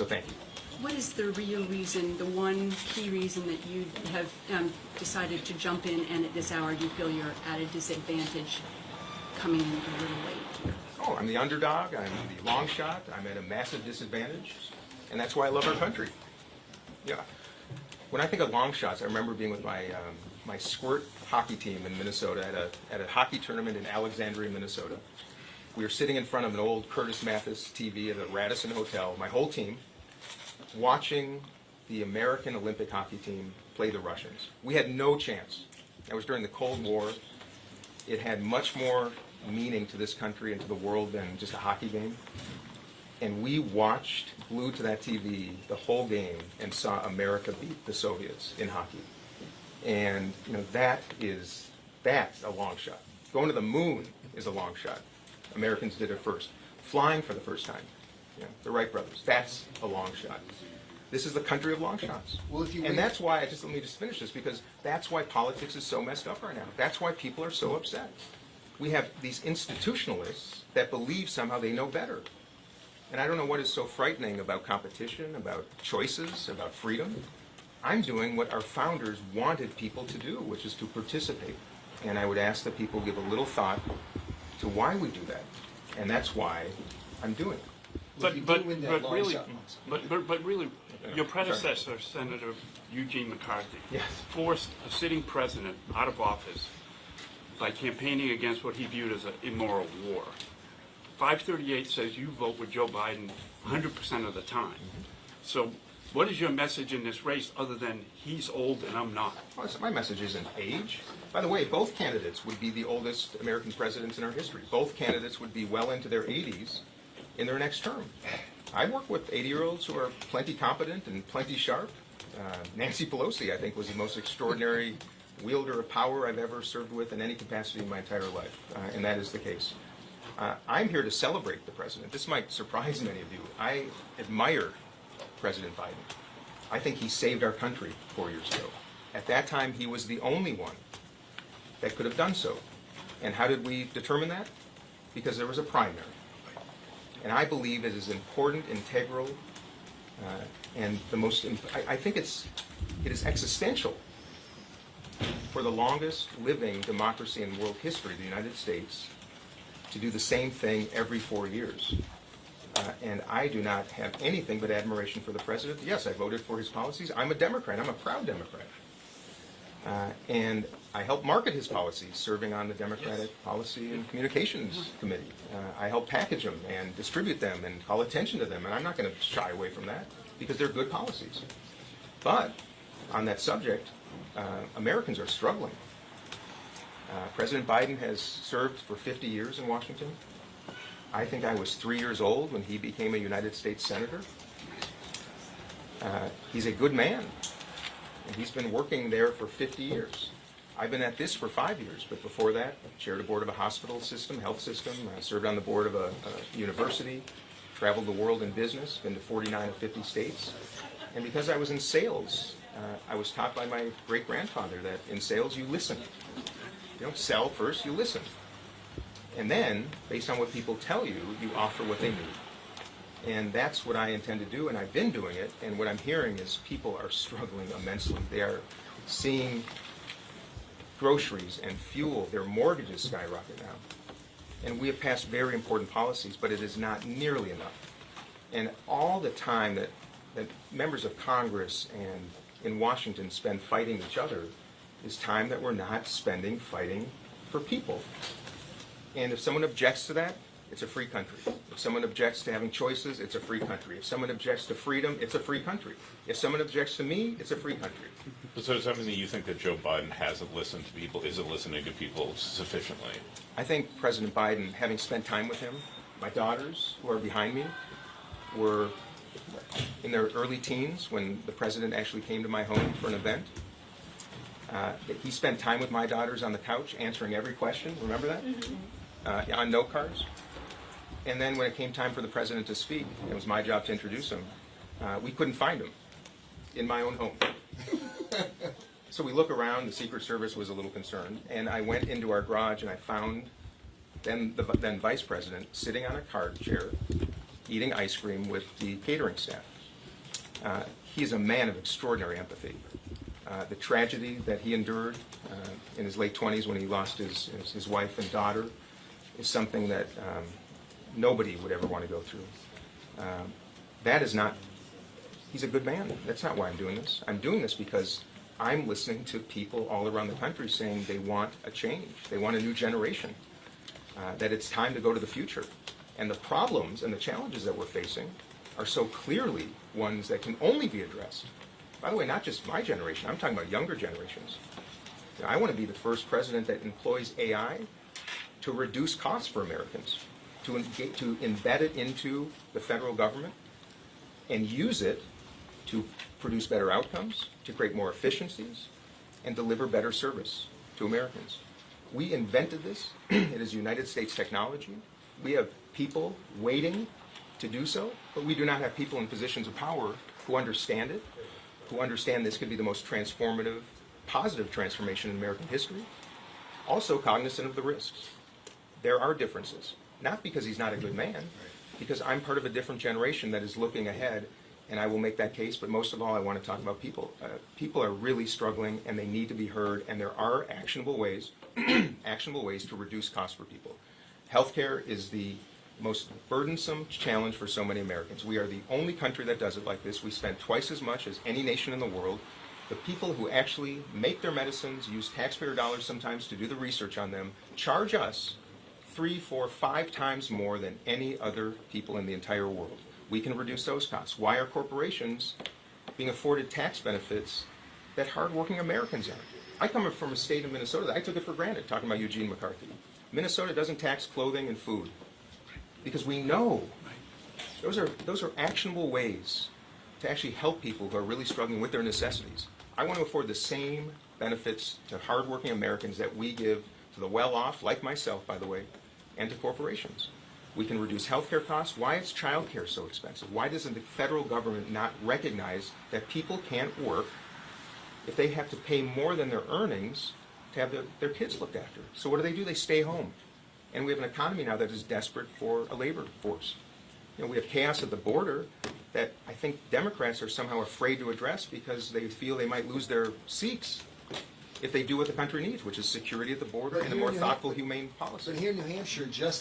So thank you. What is the real reason, the one key reason that you have decided to jump in, and at this hour you feel you're at a disadvantage coming in a little late here? Oh, I'm the underdog. I'm the long shot. I'm at a massive disadvantage, and that's why I love our country. Yeah. When I think of long shots, I remember being with my my squirt hockey team in Minnesota at a hockey tournament in Alexandria, Minnesota. We were sitting in front of an old Curtis Mathis TV at a Radisson hotel, my whole team, watching the American Olympic hockey team play the Russians. We had no chance. That was during the Cold War. It had much more meaning to this country and to the world than just a hockey game. And we watched, glued to that TV, the whole game and saw America beat the Soviets in hockey. And you know, that's a long shot. Going to the moon is a long shot. Americans did it first. Flying for the first time, you know, the Wright brothers, that's a long shot. This is the country of long shots. Well, and that's why, let me just finish this, because that's why politics is so messed up right now. That's why people are so upset. We have these institutionalists that believe somehow they know better. And I don't know what is so frightening about competition, about choices, about freedom. I'm doing what our founders wanted people to do, which is to participate. And I would ask that people give a little thought to why we do that. And that's why I'm doing it. But really, your predecessor, Senator Eugene McCarthy, yes, forced a sitting president out of office by campaigning against what he viewed as an immoral war. 538 says you vote with Joe Biden 100% of the time. So what is your message in this race other than he's old and I'm not? Well, my message isn't age. By the way, both candidates would be the oldest American presidents in our history. Both candidates would be well into their 80s in their next term. I work with 80-year-olds who are plenty competent and plenty sharp. Nancy Pelosi, I think, was the most extraordinary wielder of power I've ever served with in any capacity in my entire life, and that is the case. I'm here to celebrate the president. This might surprise many of you. I admire President Biden. I think he saved our country 4 years ago. At that time, he was the only one that could have done so. And how did we determine that? Because there was a primary. And I believe it is important, integral, and the most, I think it is existential for the longest living democracy in world history, the United States, to do the same thing every 4 years. And I do not have anything but admiration for the president. Yes, I voted for his policies. I'm a Democrat. I'm a proud Democrat. And I helped market his policies, serving on the Democratic Policy and Communications Committee. I helped package them and distribute them and call attention to them. And I'm not going to shy away from that because they're good policies. But on that subject, Americans are struggling. President Biden has served for 50 years in Washington. I think I was 3 years old when he became a United States Senator. He's a good man, and he's been working there for 50 years. I've been at this for 5 years, but before that, I chaired a board of a hospital system, health system, served on the board of a university, traveled the world in business, been to 49 of 50 states. And because I was in sales, I was taught by my great-grandfather that in sales you listen. You don't sell first, you listen. And then, based on what people tell you, you offer what they need. And that's what I intend to do, and I've been doing it. And what I'm hearing is people are struggling immensely. They are seeing groceries and fuel, their mortgages skyrocket now. And we have passed very important policies, but it is not nearly enough. And all the time that members of Congress and in Washington spend fighting each other is time that we're not spending fighting for people. And if someone objects to that, it's a free country. If someone objects to having choices, it's a free country. If someone objects to freedom, it's a free country. If someone objects to me, it's a free country. So does that mean that you think that Joe Biden hasn't listened to people, isn't listening to people sufficiently? I think President Biden, having spent time with him, my daughters, who are behind me, were in their early teens when the president actually came to my home for an event. He spent time with my daughters on the couch answering every question. Remember that? Mm-hmm. On note cards. And then when it came time for the president to speak, it was my job to introduce him. We couldn't find him in my own home. So we look around. The Secret Service was a little concerned. And I went into our garage and I found the then vice president sitting on a card chair eating ice cream with the catering staff. He is a man of extraordinary empathy. The tragedy that he endured in his late 20s when he lost his wife and daughter is something that nobody would ever want to go through. That is not, he's a good man. That's not why I'm doing this. I'm doing this because I'm listening to people all around the country saying they want a change. They want a new generation, that it's time to go to the future. And the problems and the challenges that we're facing are so clearly ones that can only be addressed. By the way, not just my generation, I'm talking about younger generations. You know, I want to be the first president that employs AI to reduce costs for Americans, to embed it into the federal government and use it to produce better outcomes, to create more efficiencies, and deliver better service to Americans. We invented this. It is United States technology. We have people waiting to do so, but we do not have people in positions of power who understand it, who understand this could be the most transformative, positive transformation in American history. Also cognizant of the risks. There are differences. Not because he's not a good man, because I'm part of a different generation that is looking ahead, and I will make that case, but most of all, I want to talk about people. People are really struggling, and they need to be heard, and there are actionable ways, actionable ways to reduce costs for people. Healthcare is the most burdensome challenge for so many Americans. We are the only country that does it like this. We spend twice as much as any nation in the world. The people who actually make their medicines, use taxpayer dollars sometimes to do the research on them, charge us 3, 4, 5 times more than any other people in the entire world. We can reduce those costs. Why are corporations being afforded tax benefits that hardworking Americans aren't? I come from a state of Minnesota that I took it for granted, talking about Eugene McCarthy. Minnesota doesn't tax clothing and food because we know those are actionable ways to actually help people who are really struggling with their necessities. I want to afford the same benefits to hardworking Americans that we give to the well-off, like myself, by the way, and to corporations. We can reduce healthcare costs. Why is childcare so expensive? Why doesn't the federal government not recognize that people can't work if they have to pay more than their earnings to have their kids looked after? So what do? They stay home. And we have an economy now that is desperate for a labor force. You know, we have chaos at the border that I think Democrats are somehow afraid to address because they feel they might lose their seats if they do what the country needs, which is security at the border and a more thoughtful, humane policy. But here in New Hampshire, just